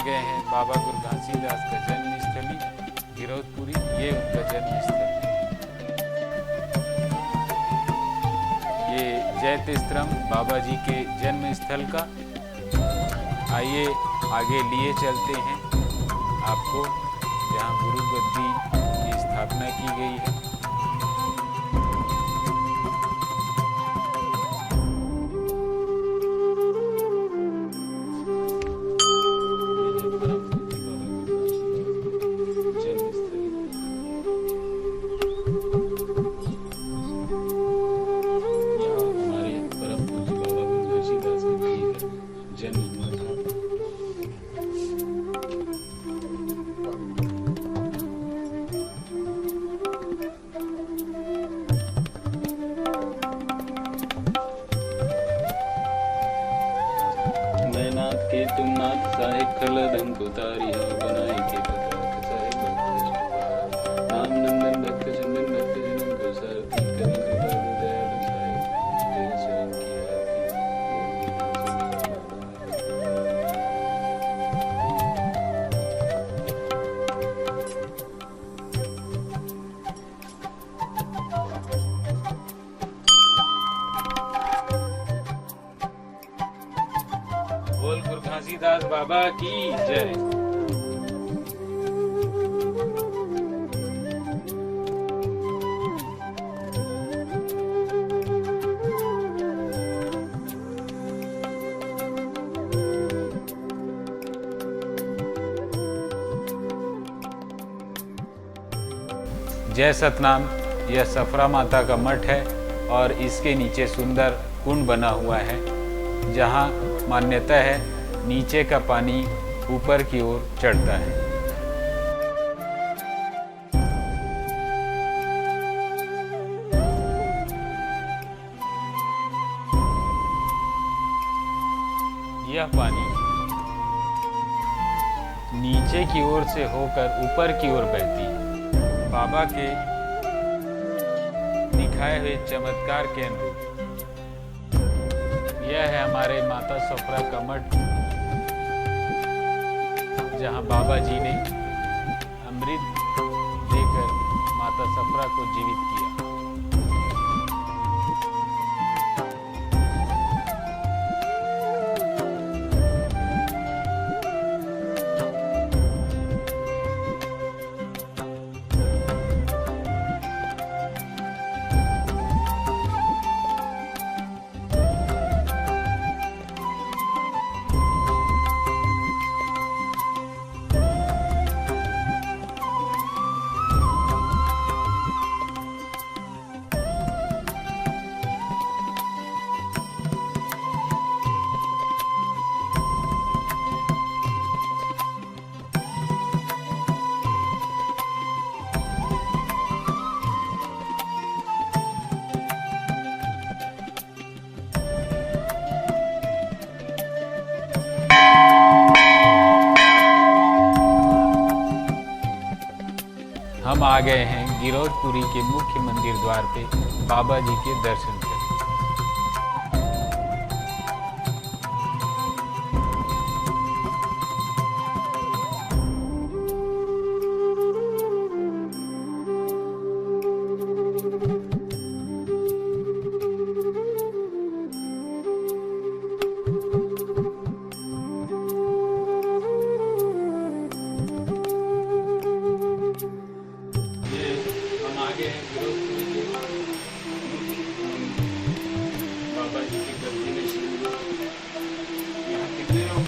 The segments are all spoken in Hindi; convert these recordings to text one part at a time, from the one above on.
गए हैं बाबा गुरु घासीदास का जन्म स्थली गिरौदपुरी। ये उनका जन्म स्थल है। ये जैतस्त्रम बाबा जी के जन्म स्थल का। आइए आगे लिए चलते हैं आपको, जहाँ गुरु गद्दी की स्थापना की गई है। के तुम नाथ साहेब खलदन को तारिया बनाए के पताक साहेब नाम नंदन भक्त चंदन भक्त जनन को सारथी करी कृपा दयालु साहेब तेरे शरण की बोल गुरु घासीदास बाबा की जय। जय सतनाम। यह सफरा माता का मठ है और इसके नीचे सुंदर कुंड बना हुआ है, जहाँ मान्यता है नीचे का पानी ऊपर की ओर चढ़ता है। यह पानी नीचे की ओर से होकर ऊपर की ओर बहती है। बाबा के दिखाए हुए चमत्कार के अनुरूप यह है हमारे माता सफरा का मठ, जहां बाबा जी ने अमृत देकर माता सफरा को जीवित किया। हम आ गए हैं गिरौदपुरी के मुख्य मंदिर द्वार पे बाबा जी के दर्शन करने।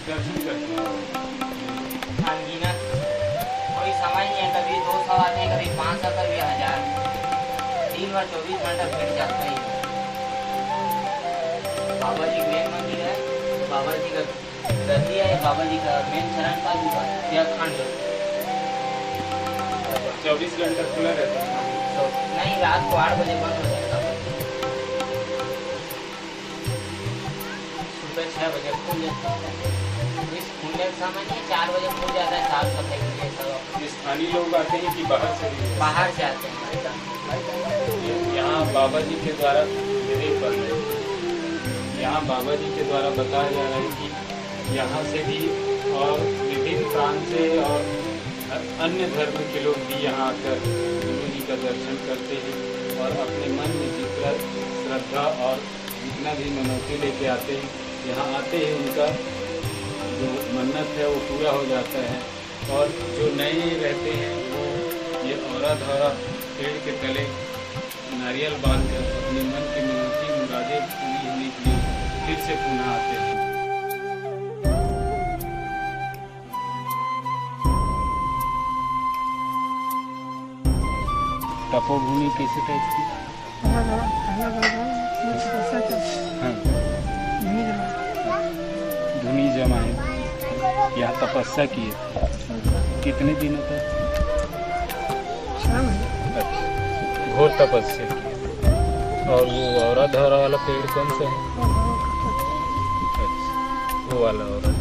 दर्शन करते हैं। अनगिनत कोई समय नहीं है, कभी 200 आते हैं, कभी 500, कभी 1000। 3 बार 24 घंटा भीड़ जाता ही। बाबा जी मेन मंदिर है, बाबा जी का गद्दी है, बाबा जी का मेन शरण का यह खंड 24 घंटा खुला रहता है। तो नहीं, रात को 8 बजे बंद हो जाता है, सुबह 6 बजे खुल जाता है। इस खुलने का समय नहीं, 4 बजे खुल जाता है। साफ सफाई के लिए सब स्थानीय लोग आते हैं कि बाहर से? बाहर से आते हैं। यहाँ बाबा जी के द्वारा विवेक बन रहे हैं। यहाँ बाबा जी के द्वारा बताया जा रहा है कि यहाँ से भी और विभिन्न प्रांत से और अन्य धर्म के लोग भी यहाँ आकर गुरु जी का दर्शन करते हैं और अपने मन में जितना श्रद्धा और जितना भी मनौती लेके आते हैं, यहाँ आते ही उनका जो मन्नत है वो पूरा हो जाता है। और जो नए रहते हैं वो ये औरा धौरा पेड़ के तले नारियल बांधकर अपने मन की मनौती मुरादें पूरी होने के लिए फिर से पुनः आते हैं। तपोभूमि कैसे टाइप की? हाँ, धुनी जमा है। यहाँ तपस्या की है। कितने दिनों तक? घोर तपस्या की। और वो औरा धौरा वाला पेड़ कौन सा है? अच्छा, वो वाला औरा धौरा।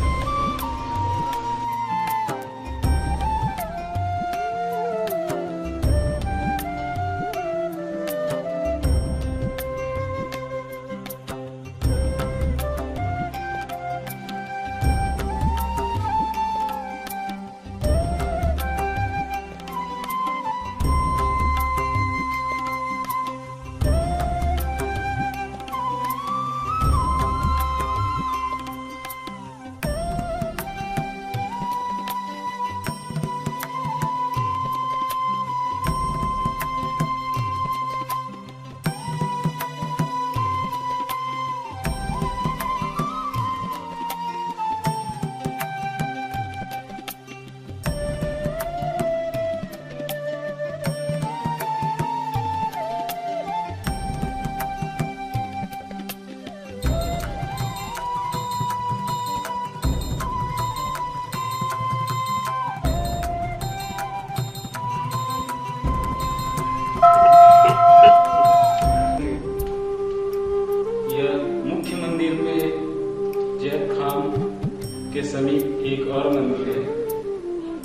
के समीप एक और मंदिर है।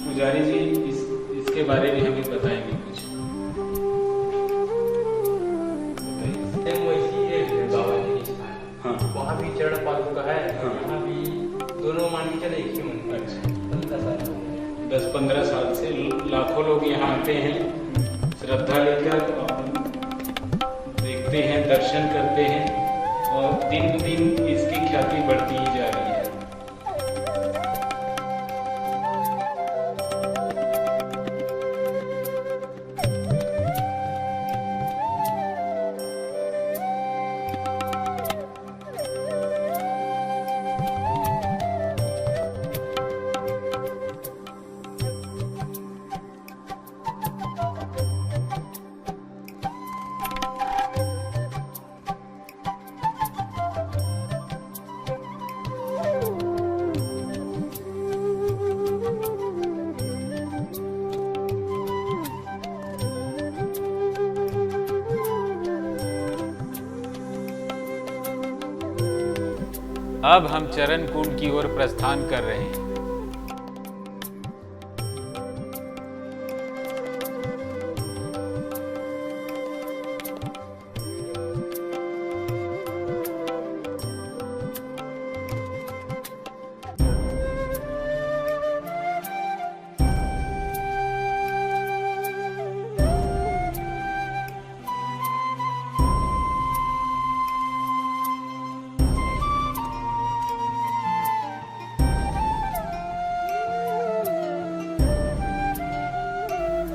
पुजारी जी इसके बारे में हमें बताएंगे कुछ। हाँ, वहाँ भी चरण पादुका है। हाँ, यहाँ भी दोनों मान के चले एक ही मंदिर। अच्छा, 10-15 साल से लाखों लोग यहाँ आते हैं श्रद्धा लेकर और देखते हैं, दर्शन करते हैं और दिन ब दिन इसकी ख्याति बढ़ती ही जा रही है। अब हम चरण कुंड की ओर प्रस्थान कर रहे हैं।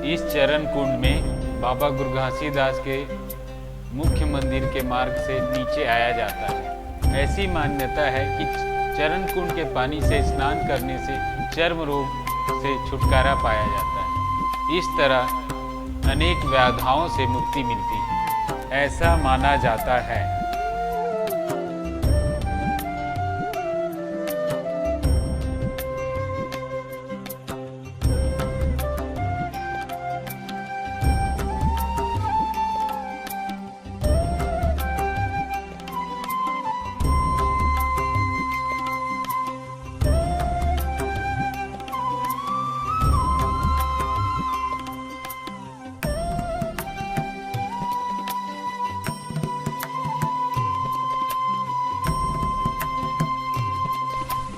इस चरण कुंड में बाबा गुरु घासीदास के मुख्य मंदिर के मार्ग से नीचे आया जाता है। ऐसी मान्यता है कि चरण कुंड के पानी से स्नान करने से चर्म रोग से छुटकारा पाया जाता है। इस तरह अनेक व्याधियों से मुक्ति मिलती है, ऐसा माना जाता है।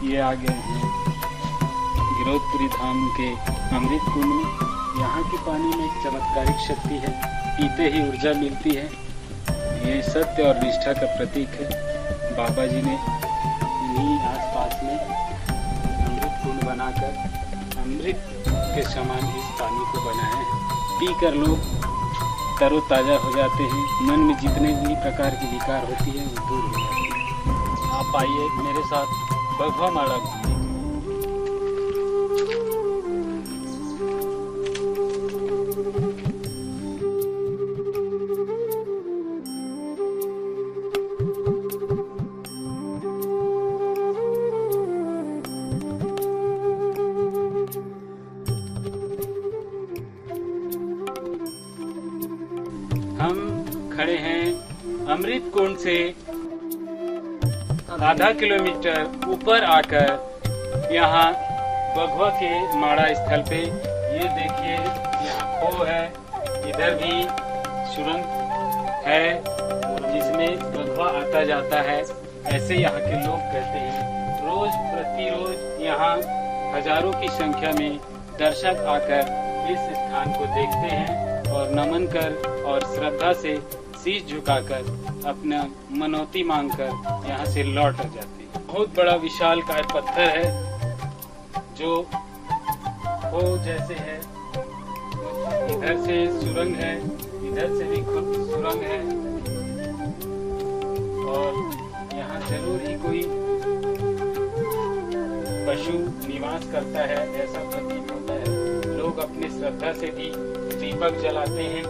ये आ गए हैं गिरौदपुरी धाम के अमृत कुंड में। यहाँ के पानी में एक चमत्कारिक शक्ति है, पीते ही ऊर्जा मिलती है। ये सत्य और निष्ठा का प्रतीक है। बाबा जी ने इन्हीं आसपास में अमृत कुंड बनाकर अमृत के समान इस पानी को बनाया है। पीकर लोग तरोताजा हो जाते हैं, मन में जितने भी प्रकार की विकार होती है वो दूर हो जाती है। आप आइए मेरे साथ बघवा माड़ा घूमिए। हम खड़े हैं अमृत कुंड से आधा किलोमीटर ऊपर आकर यहाँ बघवा के माड़ा स्थल पे। ये देखिए यहाँ खो है, इधर भी सुरंग है जिसमें बघवा आता जाता है, ऐसे यहाँ के लोग कहते हैं। रोज प्रतिरोज यहाँ हजारों की संख्या में दर्शक आकर इस स्थान को देखते हैं और नमन कर और श्रद्धा से शीश झुकाकर अपना मनौती मांगकर यहाँ से लौट जाते हैं। बहुत बड़ा विशालकाय पत्थर है जो खो जैसे है। इधर से सुरंग है, इधर से भी खुद सुरंग है और यहाँ जरूर ही कोई पशु निवास करता है ऐसा प्रतीत होता है। लोग अपनी श्रद्धा से भी दीपक जलाते हैं।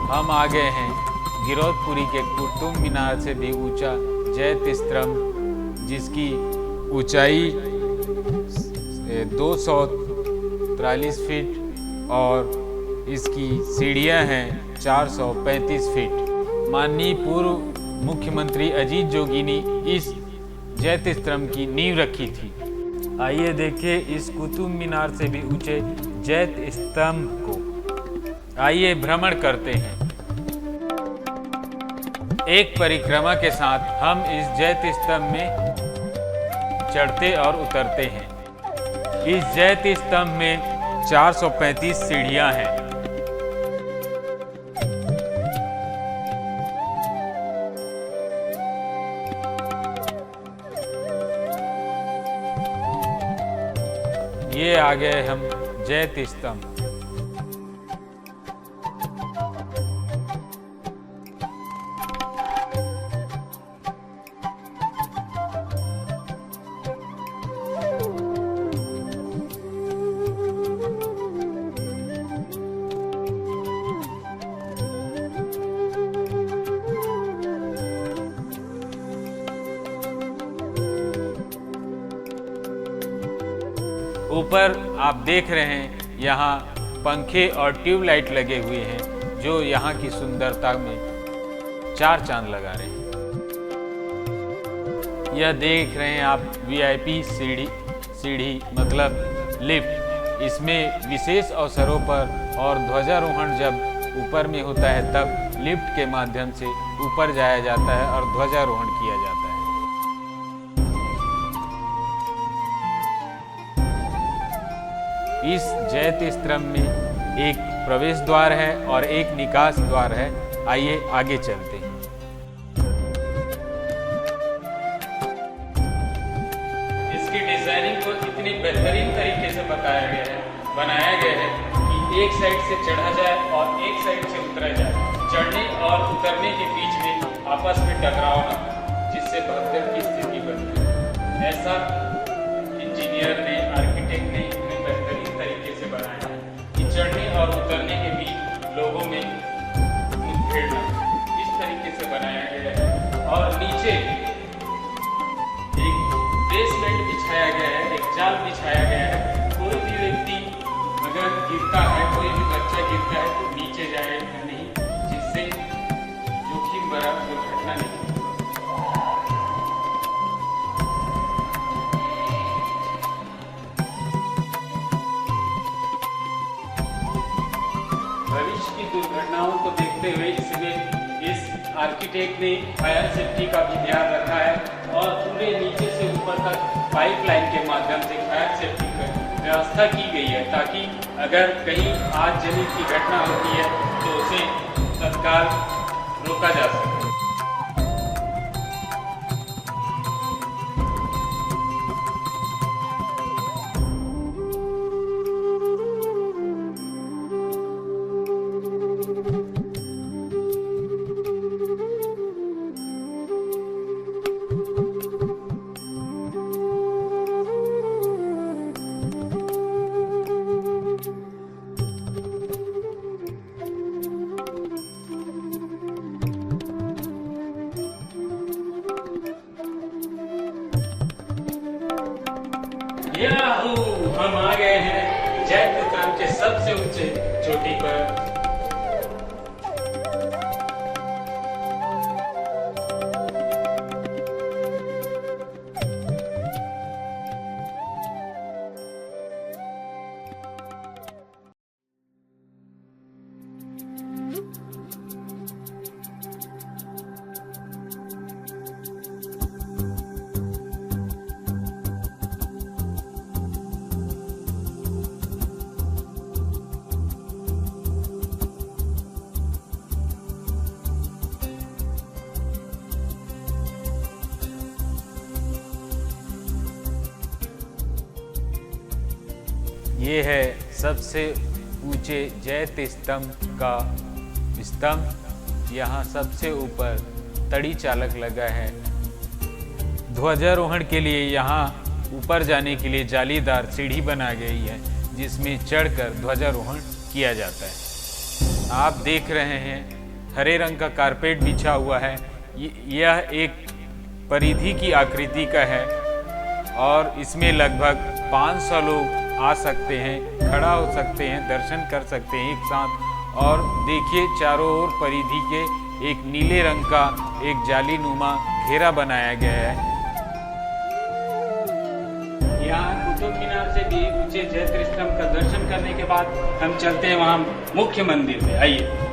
हम आ गए हैं गिरौदपुरी के कुतुब मीनार से भी ऊंचा जैत स्तंभ, जिसकी ऊंचाई 243 फीट और इसकी सीढ़ियां हैं 435 फीट। माननीय पूर्व मुख्यमंत्री अजीत जोगी ने इस जैत स्तंभ की नींव रखी थी। आइए देखिए इस कुतुब मीनार से भी ऊंचे जैत स्तंभ को। आइए भ्रमण करते हैं। एक परिक्रमा के साथ हम इस जैत स्तंभ में चढ़ते और उतरते हैं। इस जैत स्तंभ में 435 सीढ़ियां हैं। ये आ गए हम जैत स्तंभ। ऊपर आप देख रहे हैं यहाँ पंखे और ट्यूबलाइट लगे हुए हैं जो यहाँ की सुंदरता में चार चांद लगा रहे हैं। यह देख रहे हैं आप वीआईपी सीढ़ी मतलब लिफ्ट। इसमें विशेष अवसरों पर और ध्वजारोहण जब ऊपर में होता है तब लिफ्ट के माध्यम से ऊपर जाया जाता है और ध्वजारोहण किया जाता है। इस जयति स्तंभ में एक प्रवेश द्वार है और एक निकास द्वार है। आइए आगे चलते हैं। इसकी डिजाइनिंग को इतनी बेहतरीन तरीके से बनाया गया है कि एक साइड से चढ़ा जाए और एक साइड से उतरा जाए। चढ़ने और उतरने के बीच में आपस में टकराव न हो, जिससे भगदड़ की स्थिति बनती है। ऐसा इंजीनियर ने, आर्किटेक्ट ने इतने बेहतरीन तरीके से बनाया है कि चढ़ने और उतरने के बीच लोगों में मुठभेड़ न हो। इस तरीके से बनाया गया है। और नीचे एक बेसमेंट बिछाया गया है, एक जाल बिछाया गया है। कोई भी व्यक्ति अगर गिरता है, कोई भी बच्चा गिरता है तो नीचे जाएगा नहीं, जिससे जोखिम भरा दुर्घटना नहीं। भविष्य की दुर्घटनाओं को देखते हुए इसमें इस आर्किटेक्ट ने फायर सेफ्टी का भी ध्यान रखा है और पूरे नीचे से ऊपर तक पाइपलाइन के माध्यम से फायर सेफ्टी की व्यवस्था की गई है, ताकि अगर कहीं आगजनी की घटना होती है तो उसे तत्काल रोका जा सके। याहू, हम आ गए हैं जयपुर के सबसे ऊंचे चोटी पर। ये है सबसे ऊंचे जयति स्तंभ का स्तंभ। यहाँ सबसे ऊपर तड़ी चालक लगा है। ध्वजारोहण के लिए यहाँ ऊपर जाने के लिए जालीदार सीढ़ी बना गई है, जिसमें चढ़कर ध्वजारोहण किया जाता है। आप देख रहे हैं हरे रंग का कारपेट बिछा हुआ है। यह एक परिधि की आकृति का है और इसमें लगभग 500 लोग आ सकते हैं, खड़ा हो सकते हैं, दर्शन कर सकते हैं एक साथ। और देखिए चारों ओर परिधि के एक नीले रंग का एक जाली नुमा घेरा बनाया गया है। यहाँ कुतुब मीनार से भी ऊंचे जयति स्तंभ का दर्शन करने के बाद हम चलते हैं वहाँ मुख्य मंदिर में। आइए।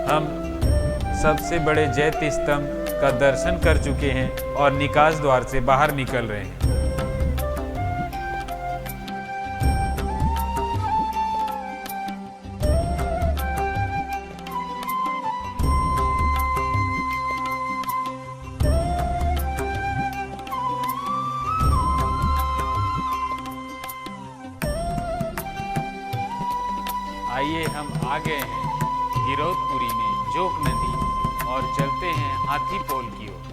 हम सबसे बड़े जयति स्तंभ का दर्शन कर चुके हैं और निकास द्वार से बाहर निकल रहे हैं। आइए हम आ गए हैं गिरौदपुरी में जोक नदी और चलते हैं हाथी पोल की ओर।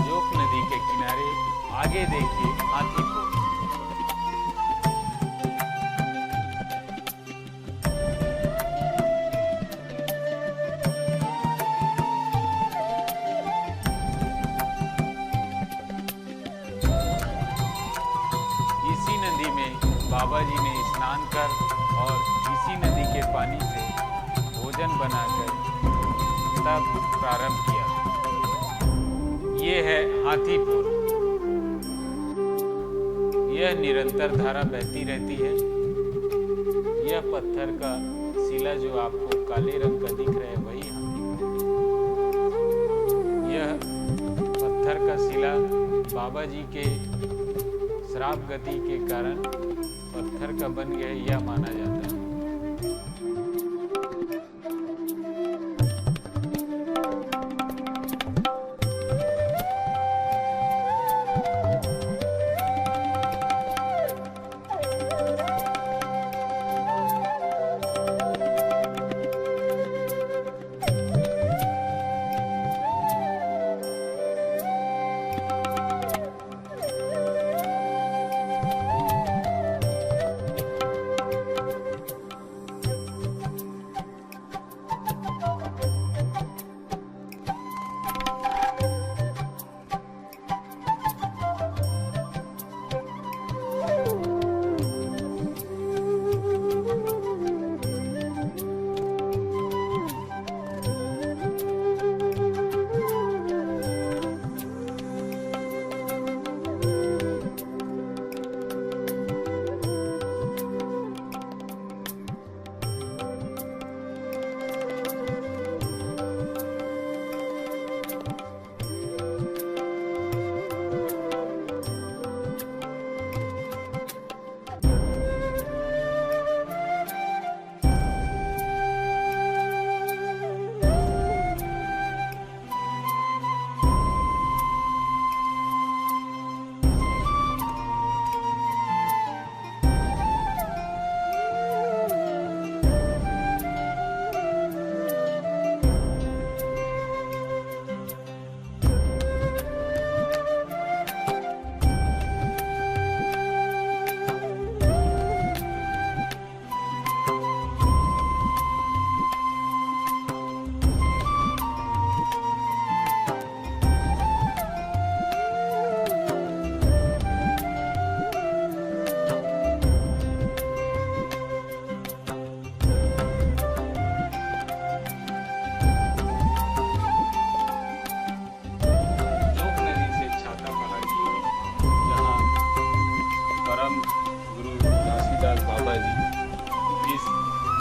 जोक नदी के किनारे आगे देखिए हाथी पोल। बाबा जी ने स्नान कर और इसी नदी के पानी से भोजन बनाकर तब प्रारंभ किया। ये है हाथीपुर। यह निरंतर धारा बहती रहती है। यह पत्थर का शिला जो आपको काले रंग का दिख रहा है वही हाथीपुर। यह पत्थर का शिला बाबा जी के श्राप गति के कारण पत्थर का बन गया, यह माना जाता है।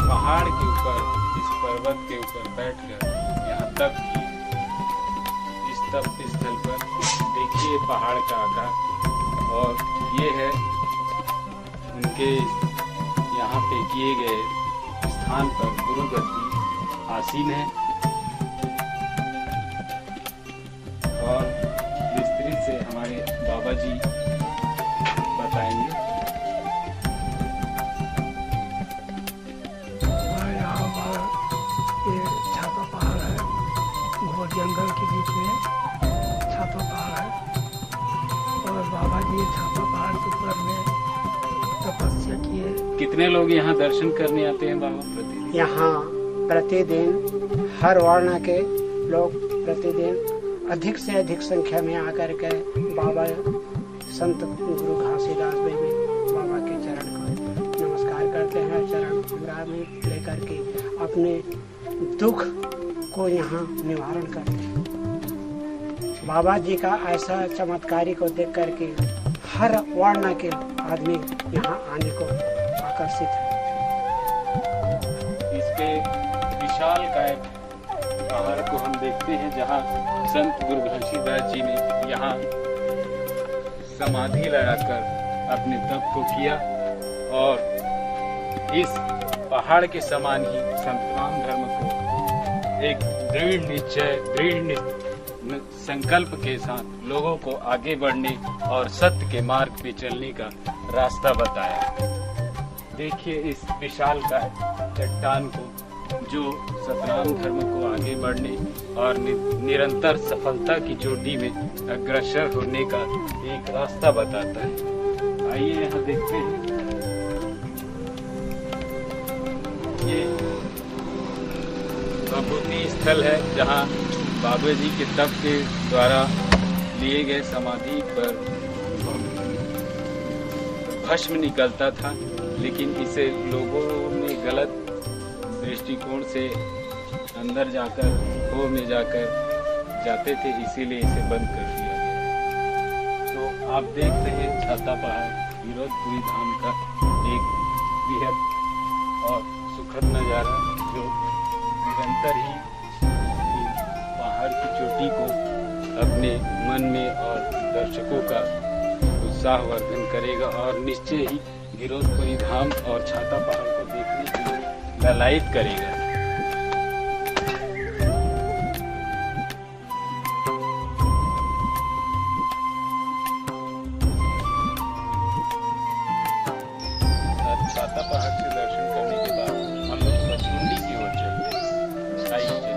पहाड़ के ऊपर, इस पर्वत के ऊपर बैठकर यहाँ तप की। इस तप स्थल पर देखिए पहाड़ का आकार, और ये है उनके यहाँ पे किए गए स्थान पर गुरु गद्दी आसीन है। और विस्तृत से हमारे बाबा जी बताएंगे। ये छाता पहाड़ है, घोर जंगल के बीच में छाता पहाड़ है, और बाबा जी छाता पहाड़ के ऊपर में तपस्या किए। कितने लोग यहाँ दर्शन करने आते हैं बाबा प्रतिदिन? यहाँ प्रतिदिन हर वर्ण के लोग प्रतिदिन अधिक से अधिक संख्या में आकर के बाबा संत गुरु घासीदास बाबा बाबा के चरण को नमस्कार करते हैं। चरण पूरा में लेकर के अपने दुख को यहाँ निवारण करते हैं। बाबा जी का ऐसा चमत्कारी को देख करके हर वर्ण के आदमी यहाँ आने को आकर्षित है। इसके विशालकाय पहाड़ को हम देखते हैं, जहाँ संत गुरु घासीदास जी ने यहाँ समाधि लगाकर अपने तप को किया, और इस पहाड़ के समान ही सनातन धर्म को एक दृढ़ निश्चय, दृढ़ संकल्प के साथ लोगों को आगे बढ़ने और सत्य के मार्ग पे चलने का रास्ता बताया। देखिए इस विशालकाय चट्टान को, जो सनातन धर्म को आगे बढ़ने और निरंतर सफलता की चोटी में अग्रसर होने का एक रास्ता बताता है। आइए यहाँ देखते हैं। ये विभूति स्थल है, जहाँ बाबा जी के तप के द्वारा लिए गए समाधि पर भस्म निकलता था। लेकिन इसे लोगों ने गलत दृष्टिकोण से अंदर जाकर खो में जाते थे, इसीलिए इसे बंद कर दिया गया। तो आप देख रहे हैं छाता पहाड़ गिरौदपुरी धाम का एक बेहद और सुखद नज़ारा, जो निरंतर ही पहाड़ की चोटी को अपने मन में और दर्शकों का उत्साहवर्धन करेगा और निश्चय ही गिरौदपुरी धाम और छाता पहाड़ को देखने के लिए ललायित करेगा। छाता पहाड़ से दर्शन करने के बाद हम लोग पचकुंडी की ओर चलते हैं। आइए चलिए।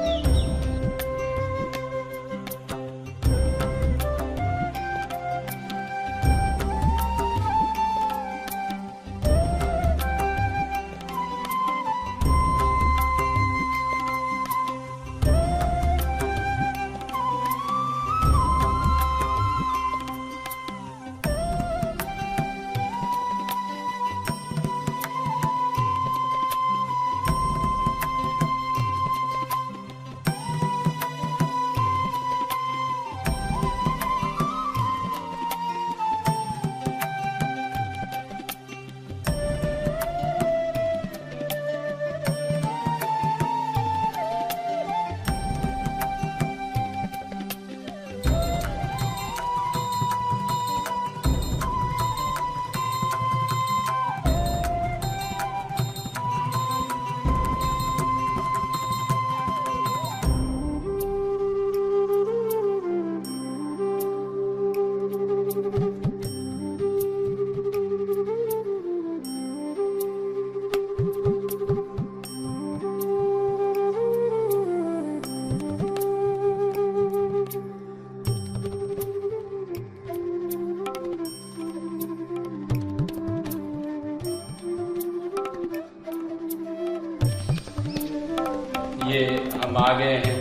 ये हम आ गए हैं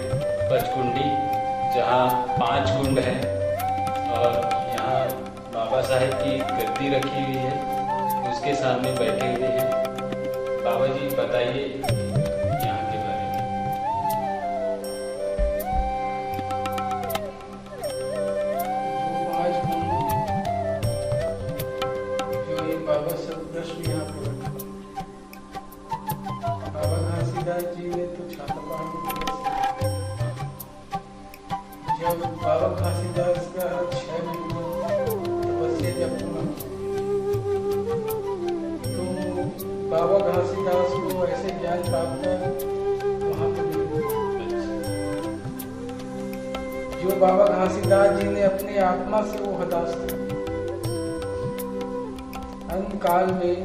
पचकुंडी, जहाँ 5 कुंड हैं और यहाँ बाबा साहेब की गद्दी रखी हुई है, उसके सामने बैठे हुए हैं। बाबा जी बताइए यहाँ के बारे में। जो ये बाबा सतकृष्ण यहाँ पर बाबा घासीदास जी ने तो छाता पहाड़ जब बाबा घासीदास का 6 महीने तपस्या जब पूरा, तो बाबा घासीदास को ऐसे ज्ञान प्राप्त वहाँ पर जो बाबा घासीदास जी ने अपनी आत्मा से वो हदास अंत काल में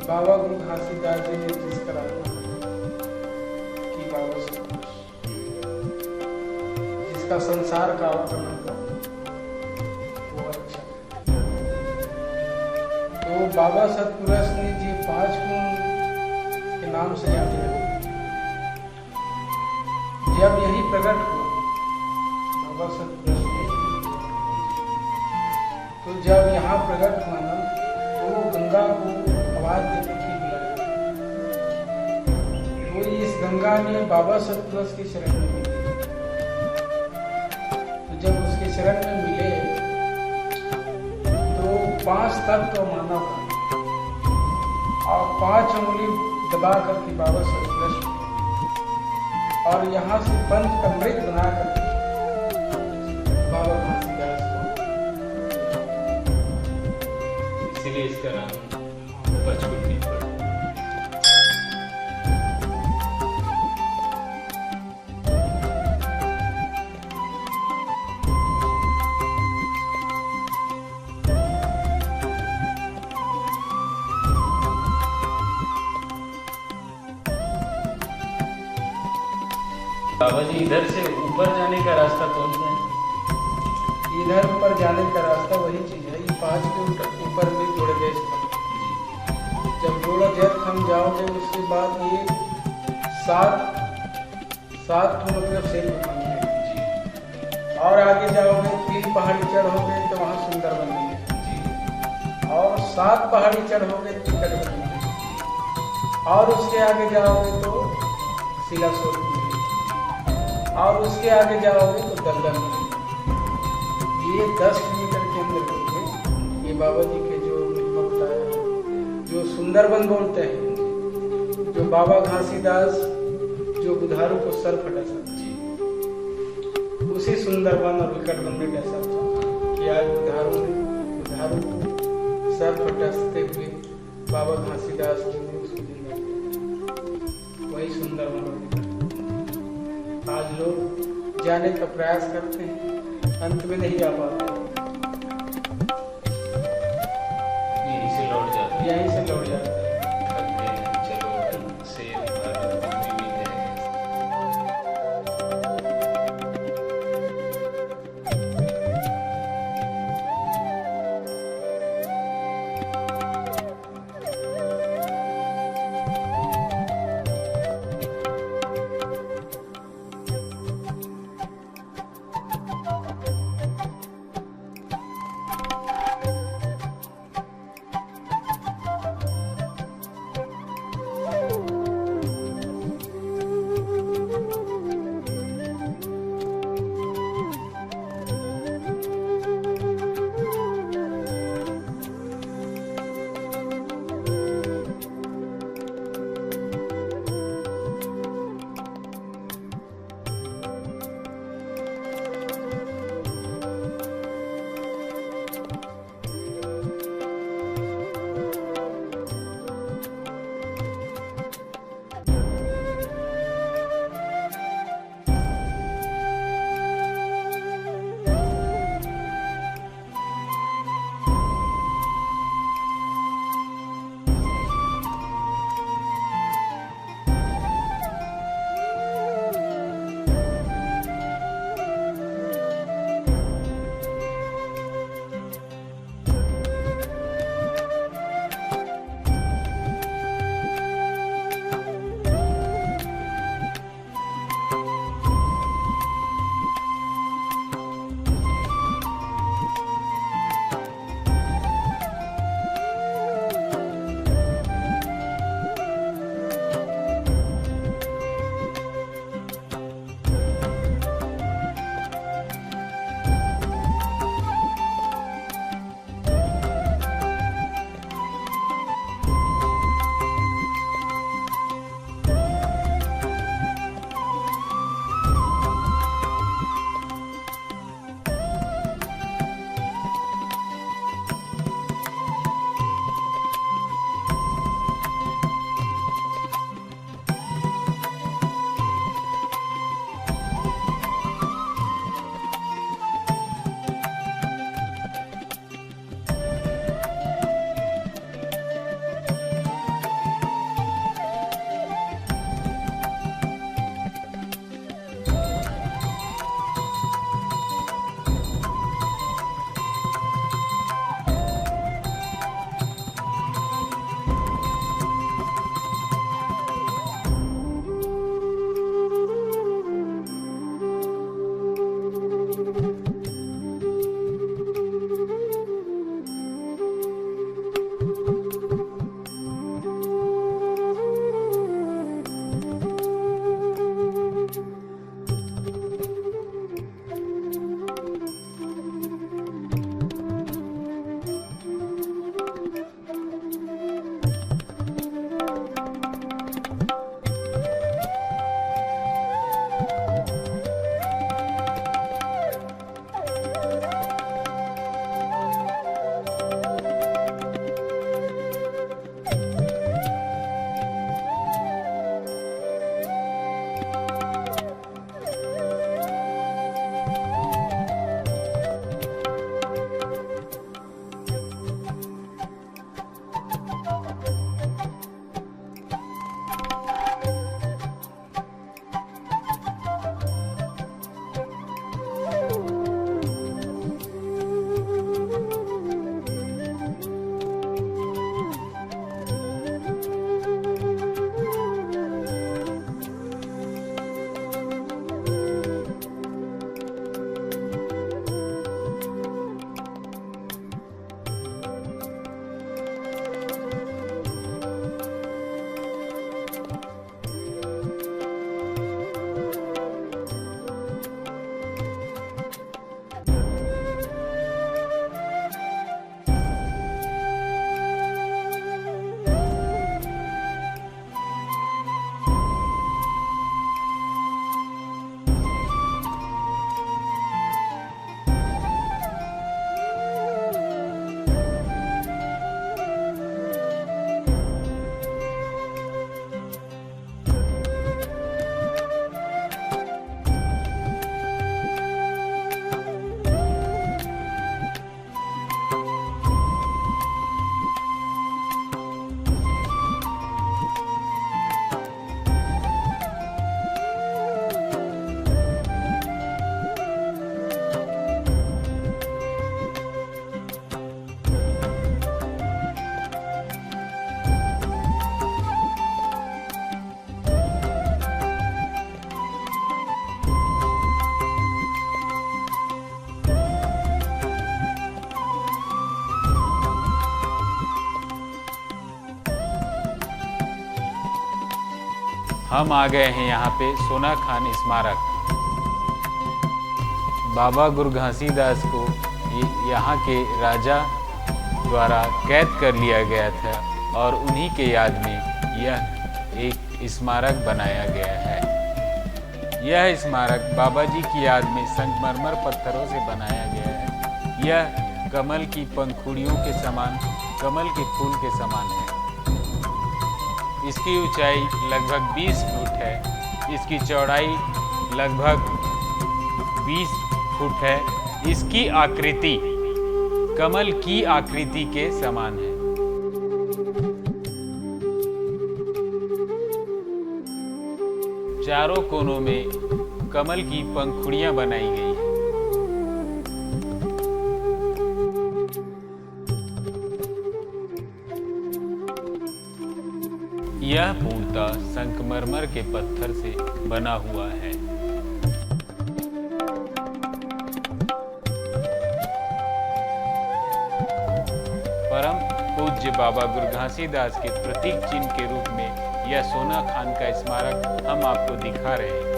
बाबा गुरु घासीदास जी ने जिस करा कि बाबा जिसका संसार का आवरण था वो अच्छा। तो बाबा सतपुरुष ने जी 5 कुंड के नाम से याद रखा। जब यही प्रकट हुआ बाबा सतपुरुष ने, तो जब यहाँ प्रकट हुआ ना, तो गंगा को आवाज देकर के बुलाया। तो इस गंगा ने बाबा सतपुरुष की शरण में मिले। तो जब उसके शरण में मिले तो 5 तत्व मानव का और 5 उंगली दबा करके बाबा सतपुरुष और यहाँ से पंच अमृत बना करके बाबा घासीदास को, इसीलिए इसका नाम पचकुंडी पड़ा। बाबा जी, इधर से ऊपर जाने का रास्ता कौन सा है? इधर ऊपर जाने का रास्ता वही चीज है, ये 5 किलोमीटर ऊपर में जोड़े जब जोड़ा जब हम जाओगे उसके बाद ये 7 मतलब से और आगे जाओगे 3 पहाड़ी चढ़ोगे तो वहाँ सुंदरबन है, और और 7 पहाड़ी चढ़ोगे तो टिकट बनेगी, और उसके आगे जाओगे तो शिला स्वरूप मिलेगी, और उसके आगे जाओगे तो दलदल मिलेगी। ये 10 किलोमीटर के अंदर होंगे। ये बाबा जी के जो महिमा बताया है, जो सुंदरबन बोलते हैं, जो बाबा घासीदास जो बुधारू को सर फटा था, उसी सुंदरबन और विकटबन में ऐसा था कि आज बुधारू सर फटकते हुए बाबा घासीदास जी ने उसको जिंदा किया। वही सुंदरबन और विकटबन आज लोग जाने का प्रयास करते हैं, अंत में नहीं जा पाते, यहीं से लौट जाते हैं। यहीं से लौट जाते हैं। थकते हैं, चलो कल से भारत भूमि में जाएंगे। हम आ गए हैं यहाँ पे सोना खान स्मारक। बाबा गुरु घासीदास को यहाँ के राजा द्वारा कैद कर लिया गया था और उन्हीं के याद में यह एक स्मारक बनाया गया है। यह स्मारक बाबा जी की याद में संगमरमर पत्थरों से बनाया गया है। यह कमल की पंखुड़ियों के समान, कमल के फूल के समान है। इसकी ऊंचाई लगभग 20 फुट है। इसकी चौड़ाई लगभग 20 फुट है। इसकी आकृति कमल की आकृति के समान है। चारों कोनों में कमल की पंखुड़ियां बनाई गई हैं। यह पूर्णतः संगमरमर के पत्थर से बना हुआ है। परम पूज्य बाबा गुरु घासीदास के प्रतीक चिन्ह के रूप में यह सोना खान का स्मारक हम आपको दिखा रहे हैं।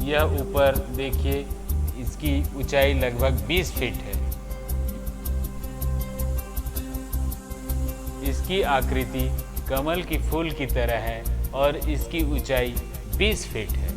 यह ऊपर देखिए, इसकी ऊंचाई लगभग 20 फीट है। इसकी आकृति कमल की फूल की तरह है और इसकी ऊंचाई 20 फीट है।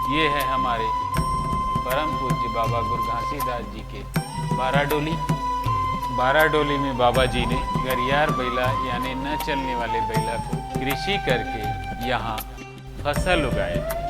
ये है हमारे परम पूज्य बाबा गुरु घासीदास जी के बाराडोली। बाराडोली में बाबा जी ने गरियार बैला यानी न चलने वाले बैला को कृषि करके यहाँ फसल उगाए थे।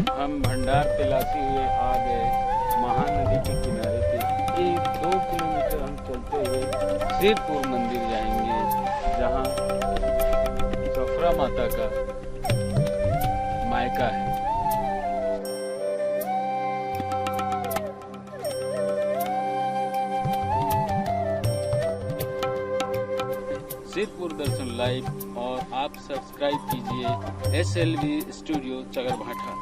हम भंडार तिलासी हुए आ गए महानदी के किनारे पे। 1-2 किलोमीटर हम चलते हुए शिवपुर मंदिर जाएंगे, जहाँ सफरा माता का मायका है। सिद्धपुर दर्शन लाइव और आप सब्सक्राइब कीजिए SLV स्टूडियो चगरभाठा।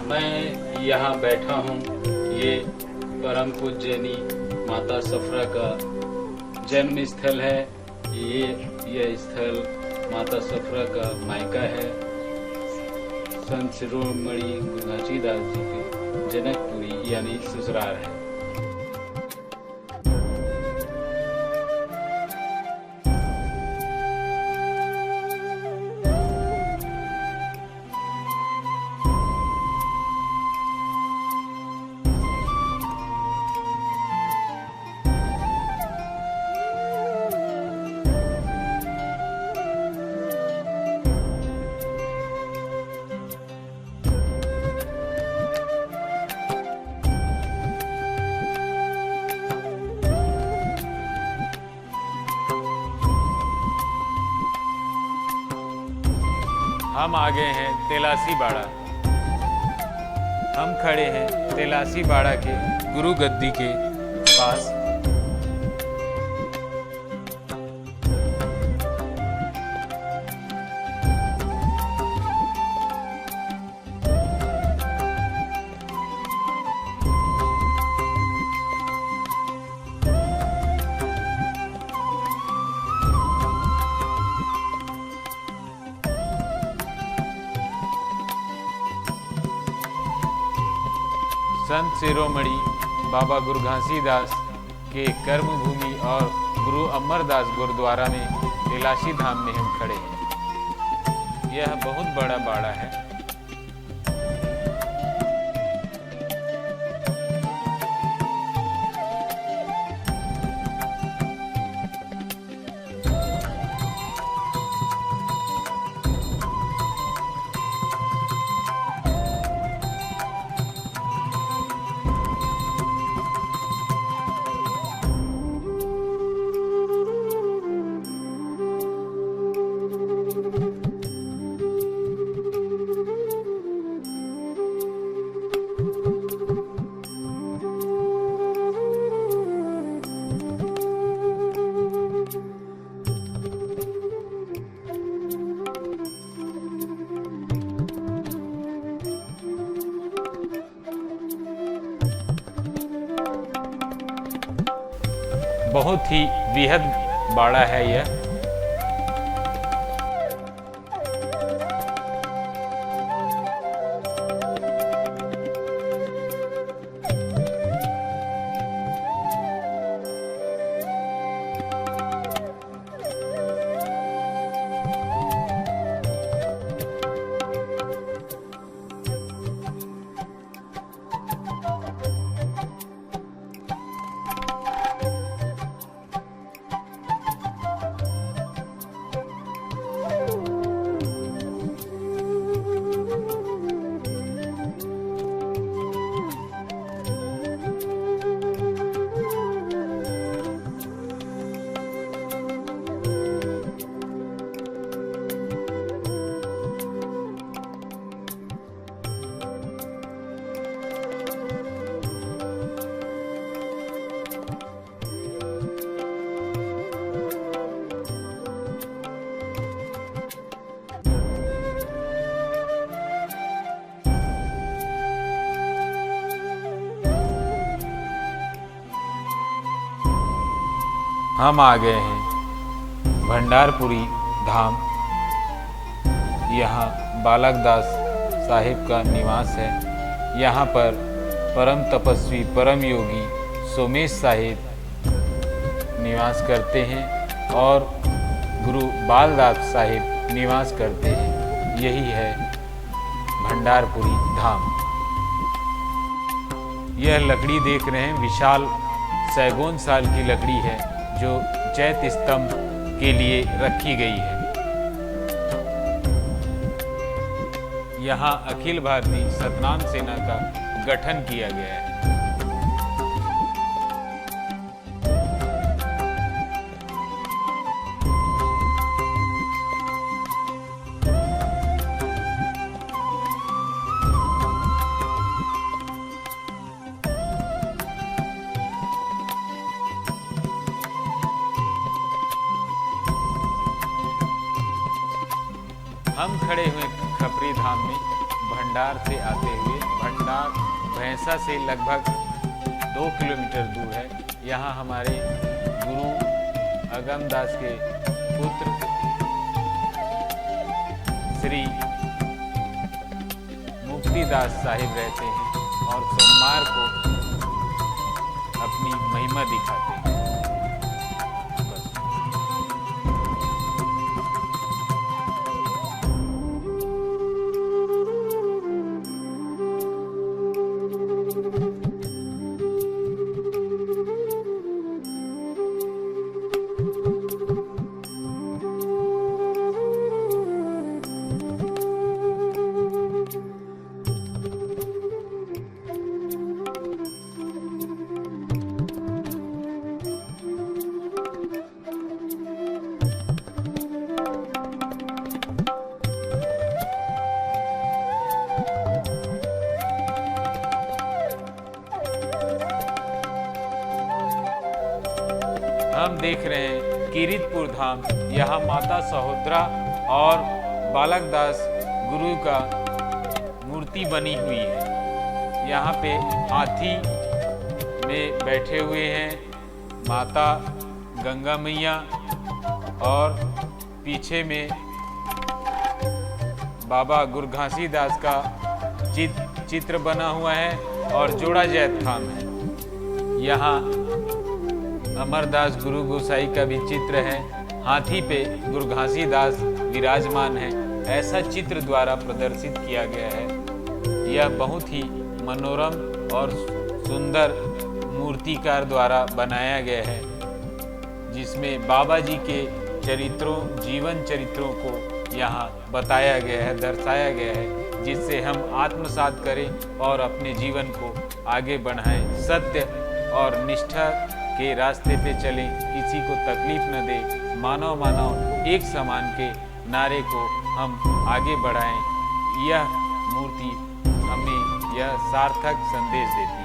मैं यहाँ बैठा हूँ, ये परम पूज्यनी माता सफरा का जन्म स्थल है। यह स्थल माता सफरा का मायका है। संत शिरोमणि गुरु घासीदास जी के जनकपुरी यानी ससुराल है। हम आ गए हैं तेलासी बाड़ा। हम खड़े हैं तेलासी बाड़ा के गुरु गद्दी के पास। संत शिरोमणि बाबा गुरु घासीदास के कर्मभूमि और गुरु अमरदास गुरुद्वारा में तेलासी धाम में हम खड़े हैं। यह बहुत बड़ा बाड़ा है। बहुत ही बेहद बाड़ा है यह। हम आ गए हैं भंडारपुरी धाम। यहाँ बालकदास साहिब का निवास है। यहाँ पर परम तपस्वी परम योगी सोमेश साहिब निवास करते हैं और गुरु बालदास साहिब निवास करते हैं। यही है भंडारपुरी धाम। यह लकड़ी देख रहे हैं विशाल सैगोन साल की लकड़ी है जो चैत स्तंभ के लिए रखी गई है। यहाँ अखिल भारतीय सतनाम सेना का गठन किया गया है। हम खड़े हुए खपरी धाम में भंडार से आते हुए। भंडार भैंसा से लगभग 2 किलोमीटर दूर है। यहाँ हमारे गुरु अगमदास के पुत्र श्री मुक्तिदास साहिब रहते हैं और सोमवार को अपनी महिमा दिखाते हैं। बस। हम देख रहे हैं कीर्तपुर धाम। यहाँ माता सहोदरा और बालकदास गुरु का मूर्ति बनी हुई है। यहाँ पे हाथी में बैठे हुए हैं माता गंगा मैया और पीछे में बाबा गुरु घासीदास का चित्र बना हुआ है और जोड़ा जैत थाम है। यहाँ अमरदास गुरु गोसाई का भी चित्र है। हाथी पे गुरु घासीदास विराजमान है। ऐसा चित्र द्वारा प्रदर्शित किया गया है। यह बहुत ही मनोरम और सुंदर मूर्तिकार द्वारा बनाया गया है, जिसमें बाबा जी के जीवन चरित्रों को यहाँ बताया गया है, दर्शाया गया है, जिससे हम आत्मसात करें और अपने जीवन को आगे बढ़ाएं। सत्य और निष्ठा के रास्ते पे चलें, किसी को तकलीफ न दें, मानव मानव एक समान के नारे को हम आगे बढ़ाएं। यह मूर्ति हमें यह सार्थक संदेश देती है।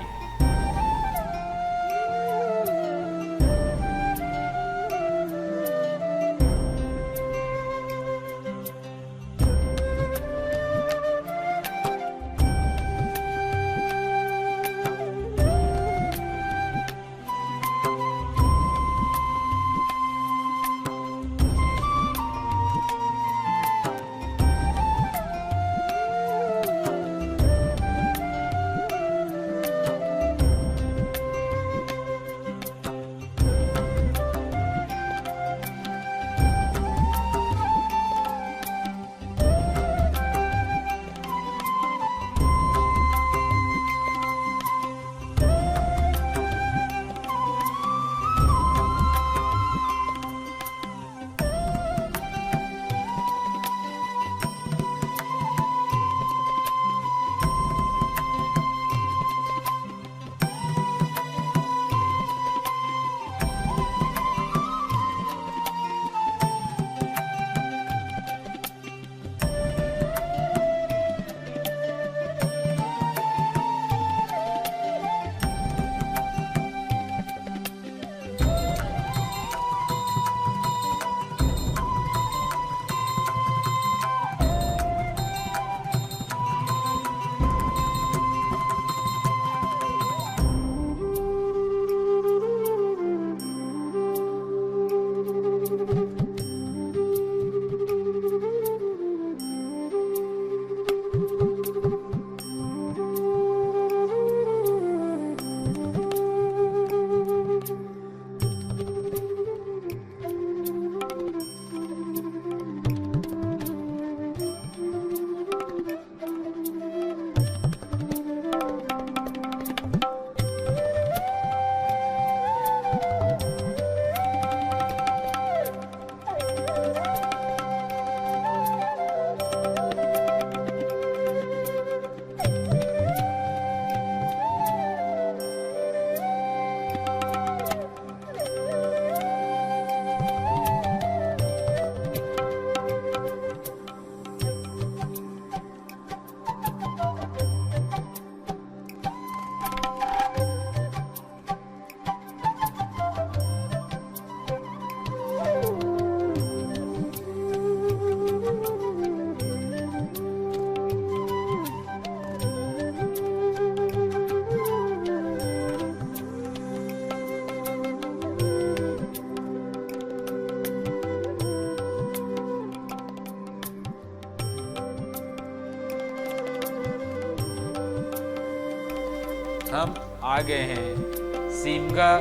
हम आ गए हैं सीमगा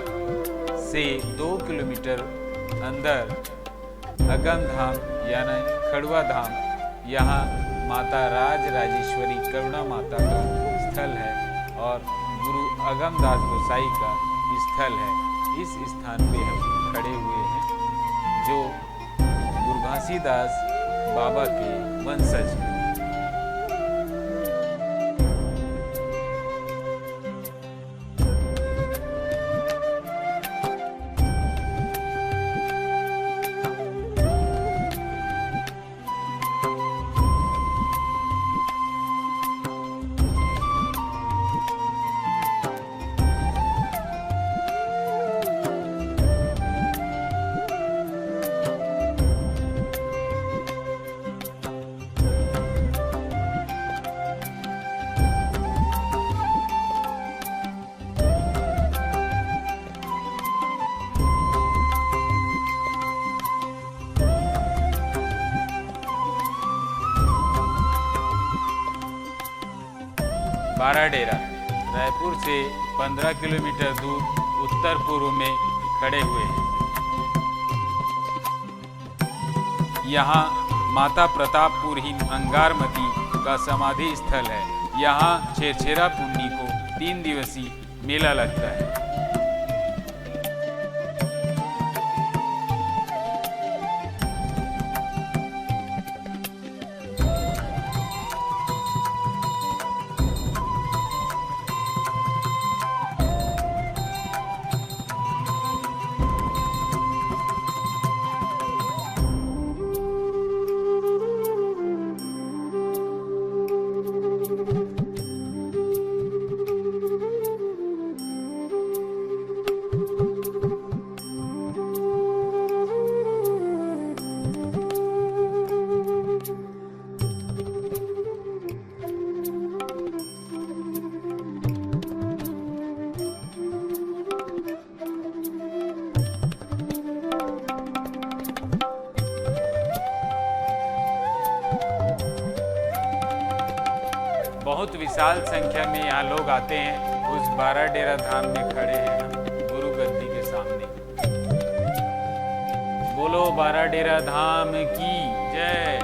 से 2 किलोमीटर अंदर अगम धाम यानी खड़वा धाम। यहाँ माता राज राजेश्वरी करुणा माता का स्थल है और गुरु अगमदास गोसाई का स्थल है। इस स्थान पे हम खड़े हुए हैं जो गुरु घासीदास बाबा के वंशज हैं। बाराडेरा रायपुर से 15 किलोमीटर दूर उत्तर पूर्व में खड़े हुए हैं। यहाँ माता प्रतापपुरी अंगारमती का समाधि स्थल है। यहाँ छेरछेरा पुन्नी को 3 दिवसीय मेला लगता है। बहुत विशाल संख्या में यहाँ लोग आते हैं। उस बाराडेरा धाम में खड़े हैं हम गुरु गद्दी के सामने। बोलो बाराडेरा धाम की जय।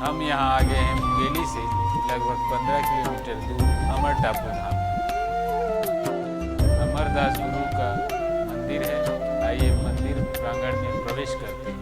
हम यहाँ आ गए हैं मुंगेली से लगभग 15 किलोमीटर दूर अमर टापू धाम। अमरदास गुरु का मंदिर है। आइए मंदिर प्रांगण में प्रवेश करते हैं।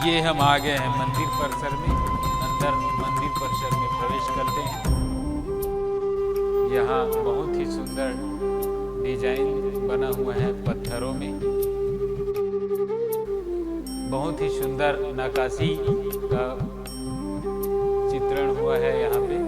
ये हम आ गए हैं मंदिर परिसर में। अंदर मंदिर परिसर में प्रवेश करते हैं। यहाँ बहुत ही सुंदर डिजाइन बना हुआ है पत्थरों में। बहुत ही सुंदर नक्काशी का चित्रण हुआ है यहाँ पे।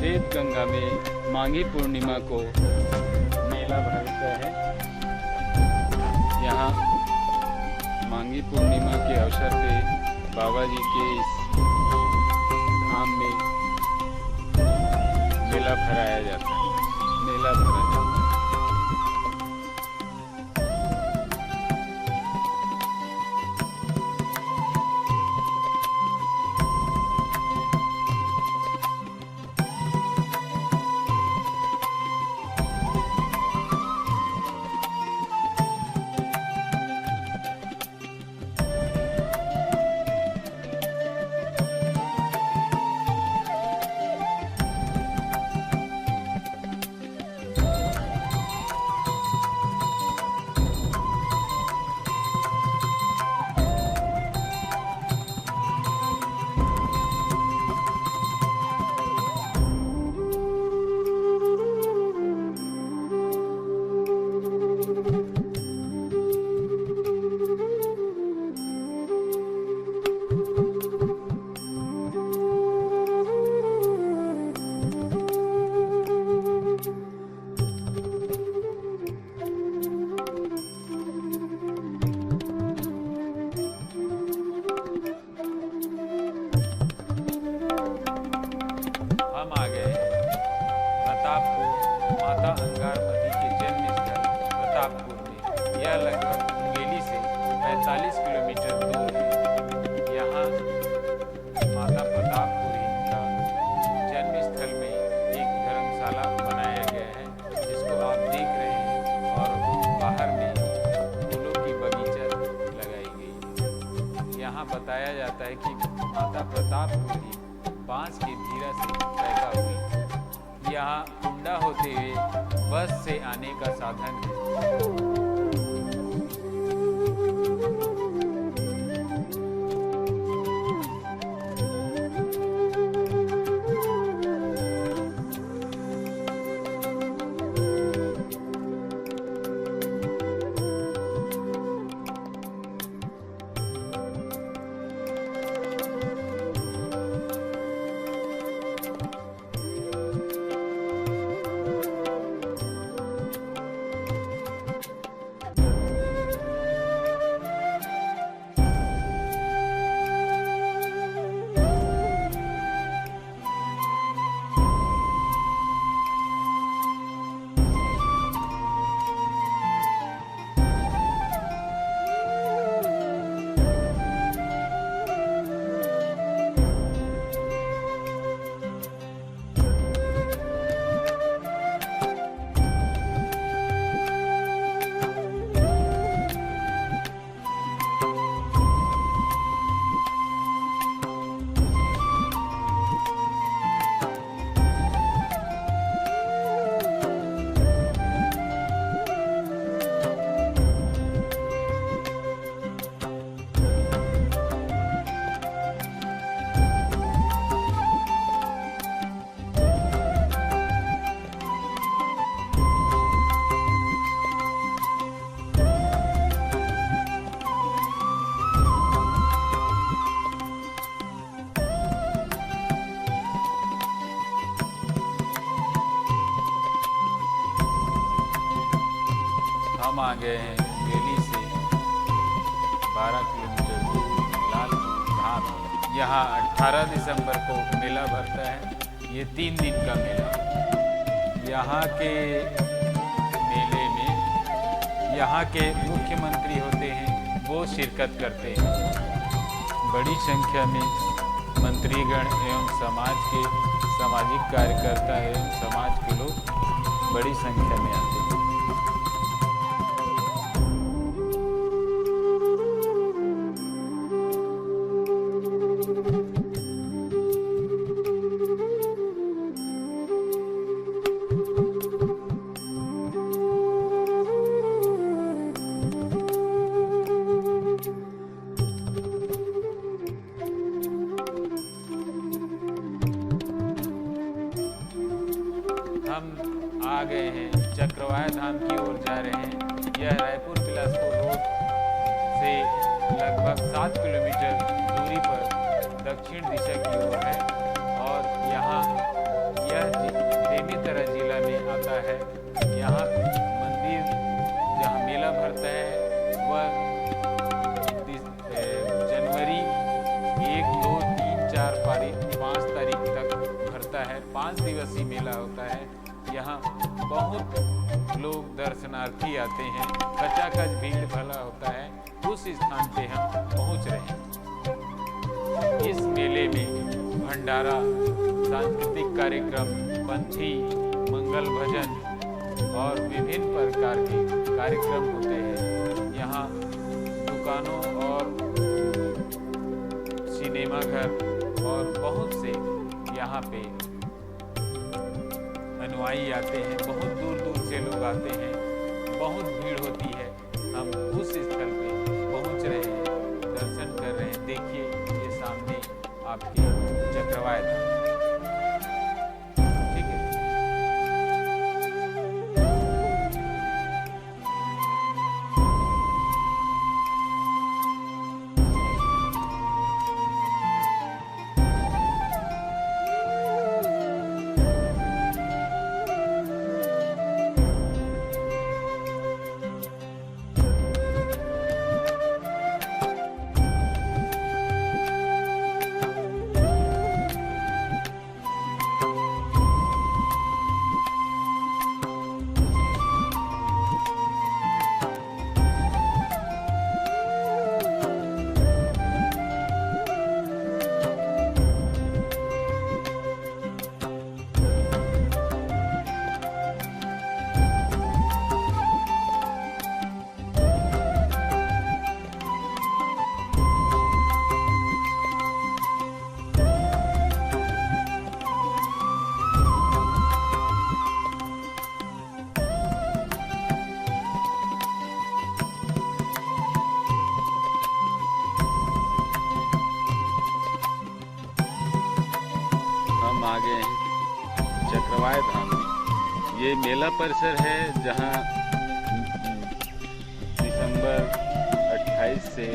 श्वेत गंगा में माघी पूर्णिमा को मेला भरता है। यहाँ माघी पूर्णिमा के अवसर पे बाबा जी के इस धाम में मेला भराया जाता है, मेला भरा जाता है। माता अंगारमती के जन्म स्थल प्रतापपुर में। यह लगभग मुंगेली से 45 किलोमीटर दूर है। यहाँ माता प्रतापपुरी का जन्म स्थल में एक धर्मशाला बनाया गया है, जिसको आप देख रहे हैं, और बाहर में फूलों की बगीचा लगाई गई है। यहाँ बताया जाता है कि माता प्रतापपुरी बांस के धीरा से पैदा हुई। यहाँ कुंडा होते हुए बस से आने का साधन है। हम आ गए हैं मुंगेली से 12 किलोमीटर दूर लालपुर धाम। यहाँ 18 दिसंबर को मेला भरता है। ये 3 दिन का मेला। यहाँ के मेले में यहाँ के मुख्यमंत्री होते हैं, वो शिरकत करते हैं। बड़ी संख्या में मंत्रीगण एवं समाज के सामाजिक कार्यकर्ता एवं समाज के लोग बड़ी संख्या में आते हैं। हम आ गए हैं, चक्रवाया धाम की ओर जा रहे हैं। यह रायपुर बिलासपुर रोड से लगभग 7 किलोमीटर दूरी पर दक्षिण दिशा की ओर है, और यहाँ यह होता है, 5 दिवसीय मेला होता है। यहाँ बहुत लोग दर्शनार्थी आते हैं, खचाखच भीड़ भला होता है। उस स्थान पे हम पहुँच रहे हैं। इस मेले में भंडारा, सांस्कृतिक कार्यक्रम, पंथी, मंगल भजन और विभिन्न प्रकार के कार्यक्रम होते हैं। यहाँ दुकानों और सिनेमा घर और बहुत से यहाँ पे अनुयायी आते हैं, बहुत दूर दूर से लोग आते हैं, बहुत भीड़ होती है। हम उस स्थल पे पहुँच रहे हैं, दर्शन कर रहे हैं। देखिए ये सामने आपके चक्रवाय धाम, ठीक है। हम आ गए हैं चक्रवाय धाम में। ये मेला परिसर है जहाँ दिसंबर 28 से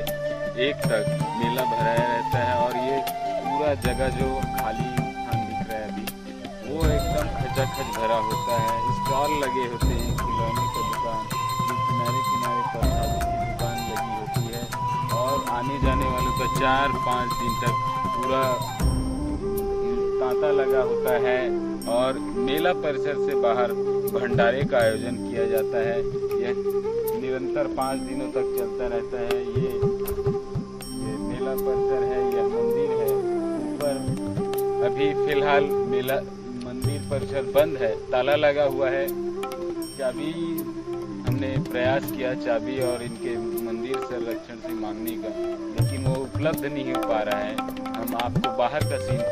1 तक मेला भराया रहता है। और ये पूरा जगह जो खाली स्थान दिख रहा है अभी, वो एकदम खचाखच भरा होता है। स्टॉल लगे होते हैं, खिलौने की दुकान, किनारे किनारे प्रसादी की दुकान लगी होती है। और आने जाने वालों का 4-5 दिन तक पूरा तांता लगा होता है। और मेला परिसर से बाहर भंडारे का आयोजन किया जाता है। यह निरंतर 5 दिनों तक चलता रहता है। ये मेला परिसर है, यह मंदिर है। ऊपर अभी फिलहाल मेला मंदिर परिसर बंद है, ताला लगा हुआ है। चाबी हमने प्रयास किया चाबी और इनके मंदिर संरक्षण से मांगने का, लेकिन वो उपलब्ध नहीं हो पा रहा है। हम आपको बाहर का सीन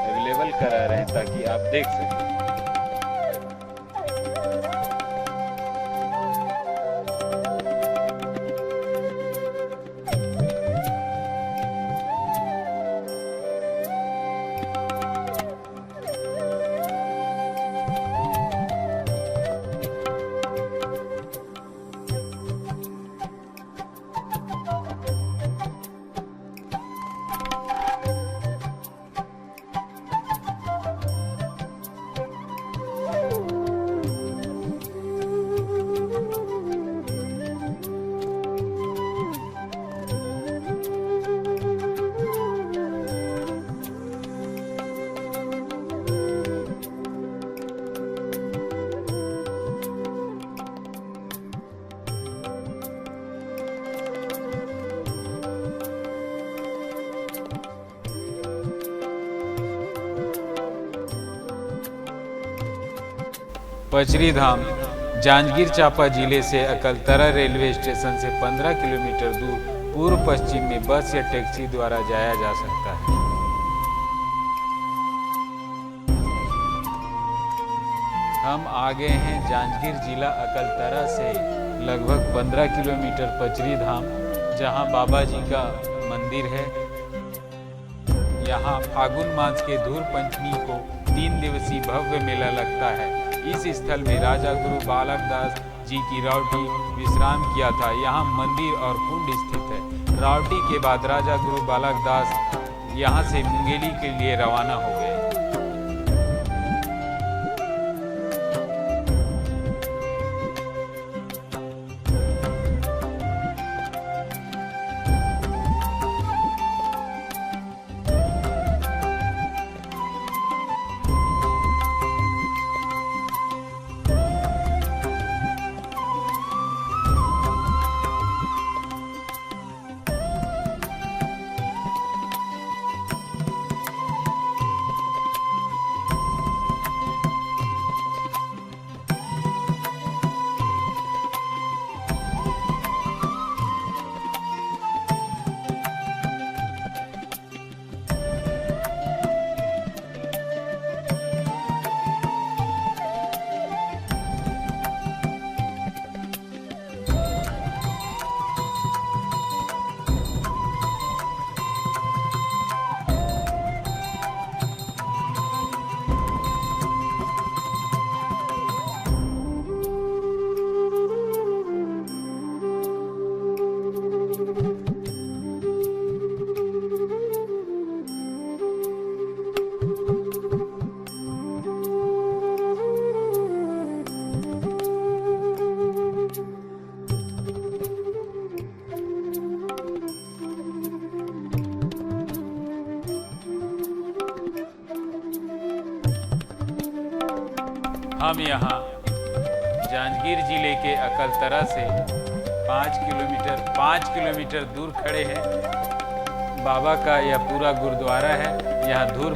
अवेलेबल करा रहे हैं ताकि आप देख सकें। पचरी धाम जांजगीर चांपा जिले से अकलतरा रेलवे स्टेशन से 15 किलोमीटर दूर पूर्व पश्चिम में बस या टैक्सी द्वारा जाया जा सकता है। हम आ गए हैं जांजगीर जिला अकलतरा से लगभग 15 किलोमीटर पचरी धाम, जहां बाबा जी का मंदिर है। यहाँ फागुन मास के धूर पंचमी को 3 दिवसीय भव्य मेला लगता है। इस स्थल में राजा गुरु बालक दास जी की रावटी विश्राम किया था। यहाँ मंदिर और कुंड स्थित है। रावटी के बाद राजा गुरु बालक दास यहाँ से मुंगेली के लिए रवाना हो गए। हम यहाँ जांजगीर जिले के अकलतरा से 5 किलोमीटर दूर खड़े हैं। बाबा का यह पूरा गुरुद्वारा है। यहाँ धूर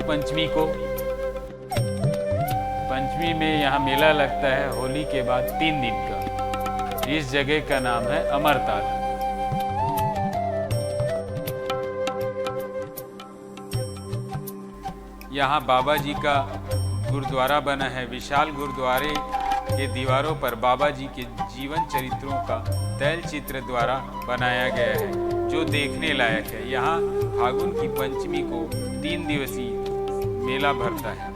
पंचमी में यहाँ मेला लगता है, होली के बाद 3 दिन का। इस जगह का नाम है अमरताल। यहाँ बाबा जी का गुरुद्वारा बना है। विशाल गुरुद्वारे के दीवारों पर बाबा जी के जीवन चरित्रों का तैल चित्र द्वारा बनाया गया है, जो देखने लायक है। यहाँ फागुन की पंचमी को 3 दिवसीय मेला भरता है।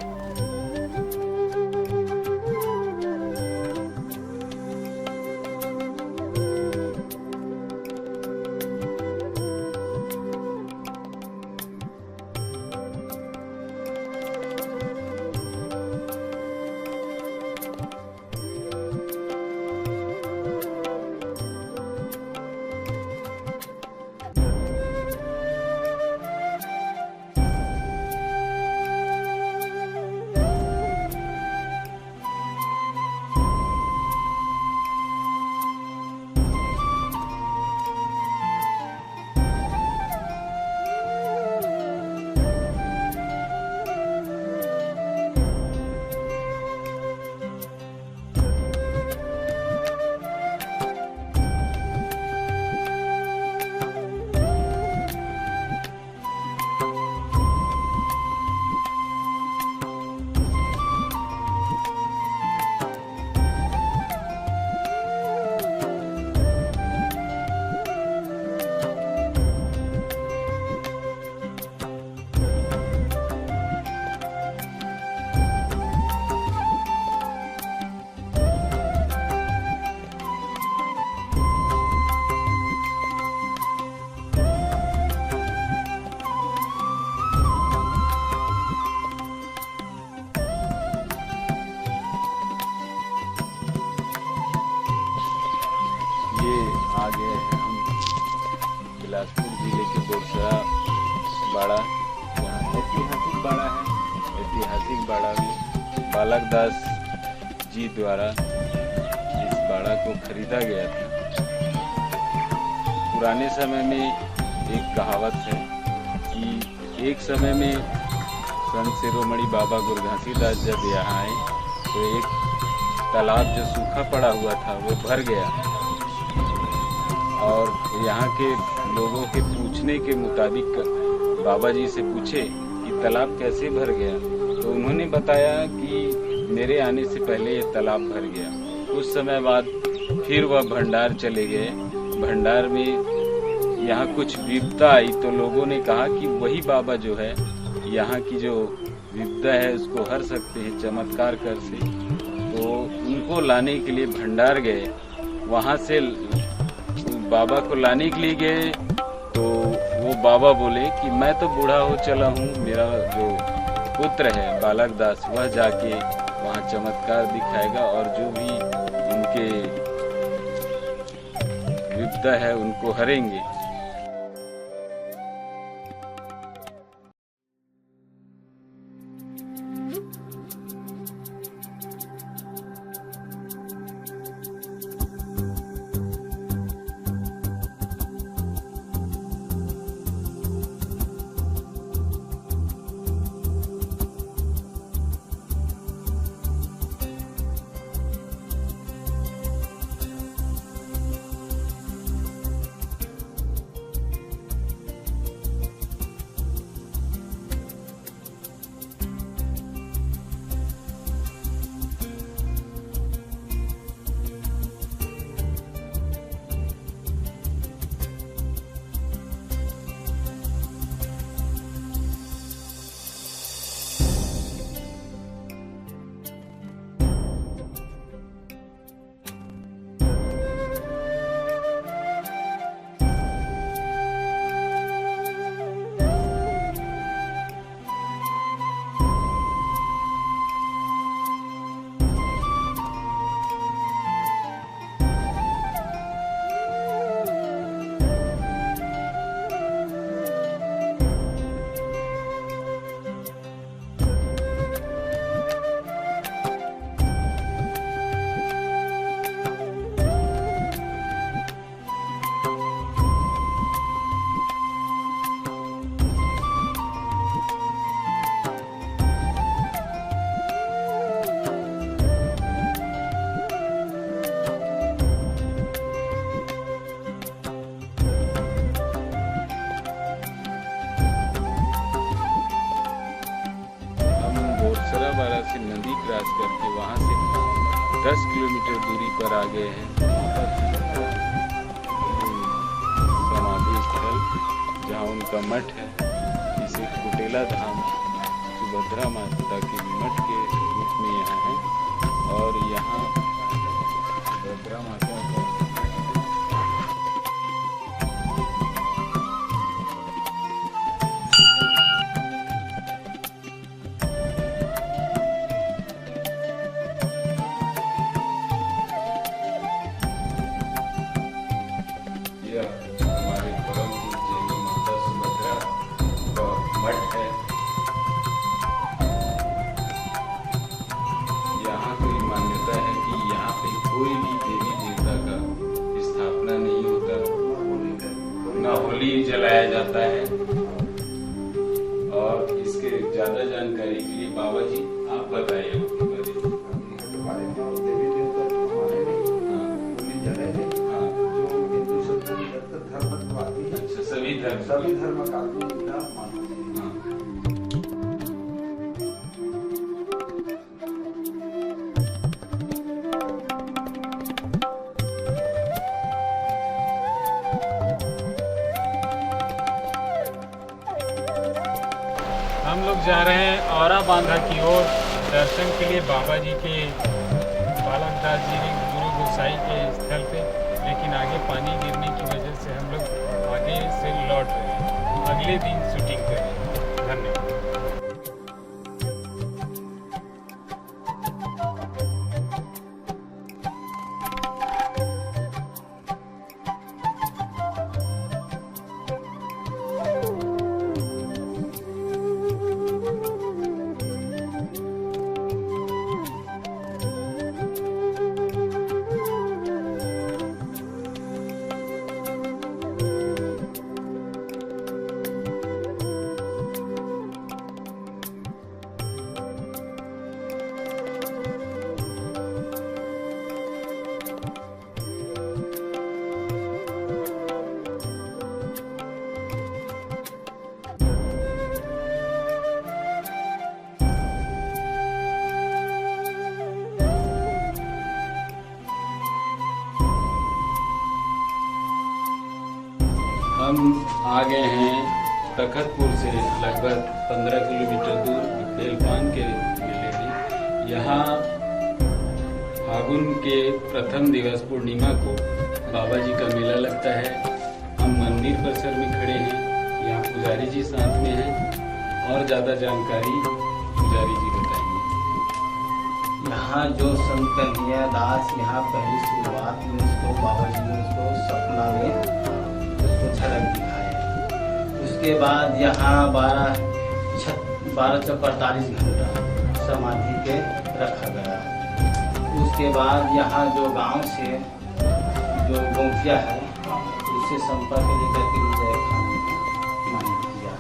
आगे हैं हम बिलासपुर जिले के बोरसरा बाड़ा। यहाँ ऐतिहासिक बाड़ा है। ऐतिहासिक बाड़ा में बालक दास जी द्वारा इस बाड़ा को खरीदा गया था। पुराने समय में एक कहावत है कि एक समय में संत शिरोमणि बाबा गुरघासीदास जब यहाँ आए तो एक तालाब जो सूखा पड़ा हुआ था वो भर गया, और यहाँ के लोगों के पूछने के मुताबिक बाबा जी से पूछे कि तालाब कैसे भर गया, तो उन्होंने बताया कि मेरे आने से पहले ये तालाब भर गया। कुछ समय बाद फिर वह भंडार चले गए। भंडार में यहाँ कुछ विपदा आई तो लोगों ने कहा कि वही बाबा जो है यहाँ की जो विपदा है उसको हर सकते हैं चमत्कार कर से। तो उनको लाने के लिए भंडार गए। वहाँ से बाबा को लाने के लिए गए तो वो बाबा बोले कि मैं तो बूढ़ा हो चला हूँ, मेरा जो पुत्र है बालक दास वह जाके वहाँ चमत्कार दिखाएगा और जो भी उनके विपदा है उनको हरेंगे। दूसरा वाराणसी नदी क्रॉस करके वहाँ से 10 किलोमीटर दूरी पर आ गए हैं समाधि स्थल जहाँ उनका मठ है, जिसे कुटेला धाम सुभद्रा माता के मठ के रूप में यहाँ है। और यहाँ सुभद्रा माता का हमारे परम पूज्य माता सुभद्रा का मठ है। यहाँ की मान्यता है कि यहाँ पे कोई भी देवी देवता का स्थापना नहीं होता, न होली जलाया जाता है। और इसके ज्यादा जानकारी के लिए बाबा जी आप बताइए अपने बारे में। सभी धर्म का आदमी मानो। हम लोग जा रहे हैं औरा बांधा की ओर दर्शन के लिए बाबा जी के बालक दास जी गुरु गोसाई के स्थल पे, लेकिन आगे पानी गिरने की वजह से हम लोग आगे से लौट रहे हैं, अगले दिन शूटिंग करेंगे। धन्यवाद। हम आ गए हैं तखतपुर से लगभग 15 किलोमीटर दूर बेलपान के मेले में। यहाँ फागुन के प्रथम दिवस पूर्णिमा को बाबा जी का मेला लगता है। हम मंदिर परिसर में खड़े हैं, यहाँ पुजारी जी साथ में हैं और ज़्यादा जानकारी पुजारी जी बताएंगे। यहाँ जो संत कन्हैया दास यहाँ पहली शुरुआत में उसको बाबा जी ने उसको सपना में झलक दिखाए। उसके बाद यहाँ 12-48 घंटा समाधि के रखा गया। उसके बाद यहाँ जो गांव से जो गौथिया है उससे संपर्क लेकर के विजय खान मांग किया।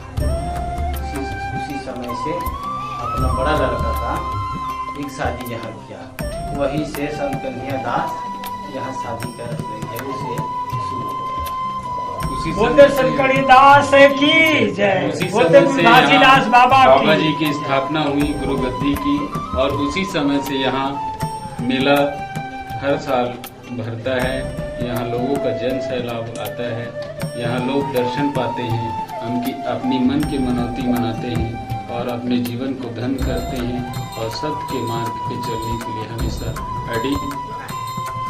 उसी समय से अपना बड़ा लड़का का एक शादी यहाँ किया। वहीं से संत कन्हैया दास यहाँ शादी कर रहे हैं, उसे शुरू हो गया। बोलते शंकरी दास की जय, बोलते घासीदास बाबा जी की स्थापना हुई गुरु गद्दी की। और उसी समय से यहाँ मेला हर साल भरता है। यहाँ लोगों का जन सैलाब आता है, यहाँ लोग दर्शन पाते हैं, उनकी अपनी मन की मनौती मनाते हैं और अपने जीवन को धन करते हैं और सत्य के मार्ग पे चलने के लिए हमेशा अडिग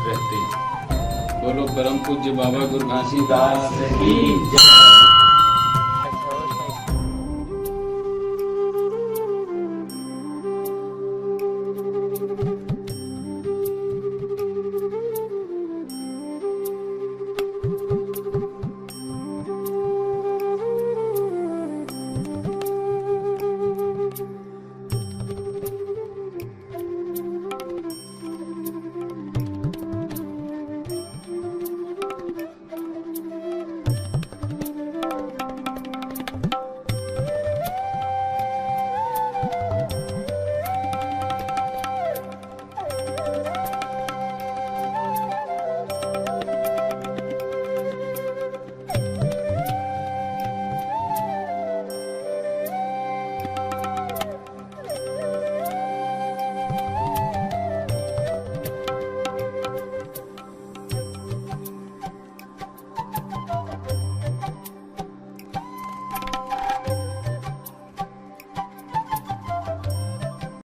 रहते हैं। बोलो परम पूज्य बाबा गुरु घासीदास की जय।